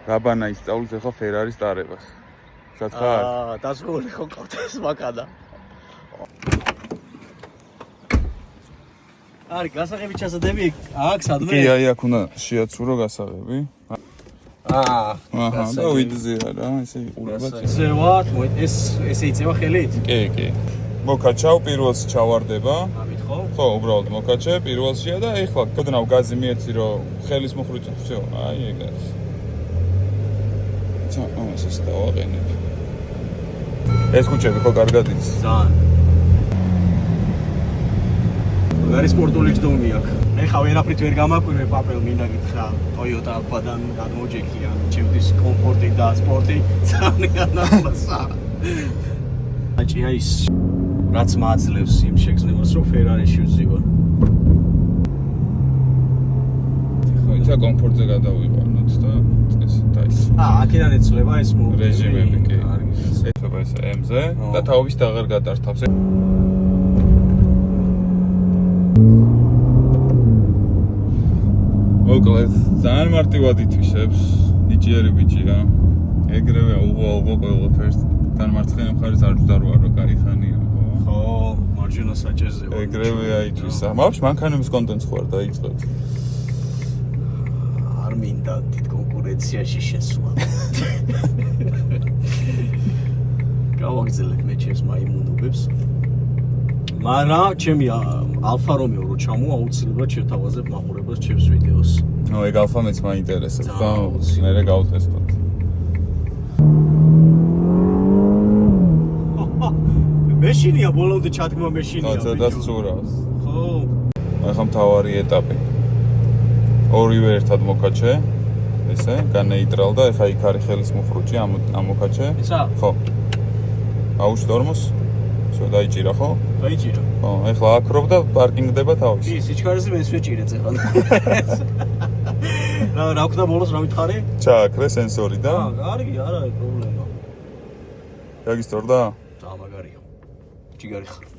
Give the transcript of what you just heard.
რაბანა ისწავლის ახლა ფერარის დარებას. შათხარ? დასრული ხო ყავდეს მაკადა. არის გასაღები ჩასადები აქ სადმე? კი, აი აქ უნდა შეაცურო გასაღები. აჰა, და ვიძზია რა, ესე იყურება. ესე ვარ, ესე იწევა ხელით? კი. მოკაჩავ პირველს ჩავარდება. ამით ხო? ხო, უბრალოდ მოკაჩე პირველშია და ეხლა გოდნავ გაზი მიეცი რომ ხელის მოხრუჭი всё, აი ეგ არის. ამას ეს დავაყენებ. ეს კუჭები ხო კარგად იცი? ძალიან. არის სპორტული ჯდომი აქ. ეხლა ვერაფრით ვერ გამაკვირვე პაპელ მინდა გითხრა. Toyota Aquadan გადმოჯექია. ჩემთვის კომფორტი და სპორტი ძალიან ამასა. აჭია ის რაც მაძლევს იმ შეგრძნებას რომ ფერარიში ვზივარ. ხო, ისა კომფორტზე გადავიყვანოთ და ეს დაის. აქედან ეცვლება ეს რეჟიმები კი. ეთება ეს M-ზე და თაობის აღარ გადართავს. მოკლედ, ძალიან მარტივად ითვისებს, ნიჭიერი ბიჭია. ეგრევე უღალბო ყველაფერს. თან მარცხენა მხარეს არ ვძარვა რა კაი ხანია, ხო? ხო, მარჯვენა საჭერზე ვარ. ეგრევე აითვისა. მავში მანქანების კონტენტს ხوار დაიწყეთ. არ მინდა თით კონკურენციაში შესვლა. გავაგზელებ მე ჩემს მაიმუნობებს. მაგრამ ჩემი ალფა რომეო რო ჩამოვა აუცილებლად შევთავაზებ მაყურებელს ჩემს ვიდეოს. ეგ ალფა მეც მაინტერესებს და მე გავტესტოთ. მეშინია ბოლომდე ჩადგმა მეშინია. და სწურავს. ხო. ახლა მთავარი ეტაპი. ორივე ერთად მოკაჩე. ესე, განეიტრალ და ეხა იქ არის ხელის მუხრუჭი ამ მოკაჩე. ისა? ხო. აუშვ დორმოს. всё, დაიჭირა ხო? დაიჭირა. ხო, ეხლა აკრობ და პარკინგდება თავის. კი, სიჩქარეზე მეც ვეჭირეთ ეხლა. რა ვქნა ბოლოს რა მითხარი? ჩააქრე სენსორი და? კარგი, არ არის პრობლემა. გაგისტორდა? და მაგარია. ჯიგარი ხარ.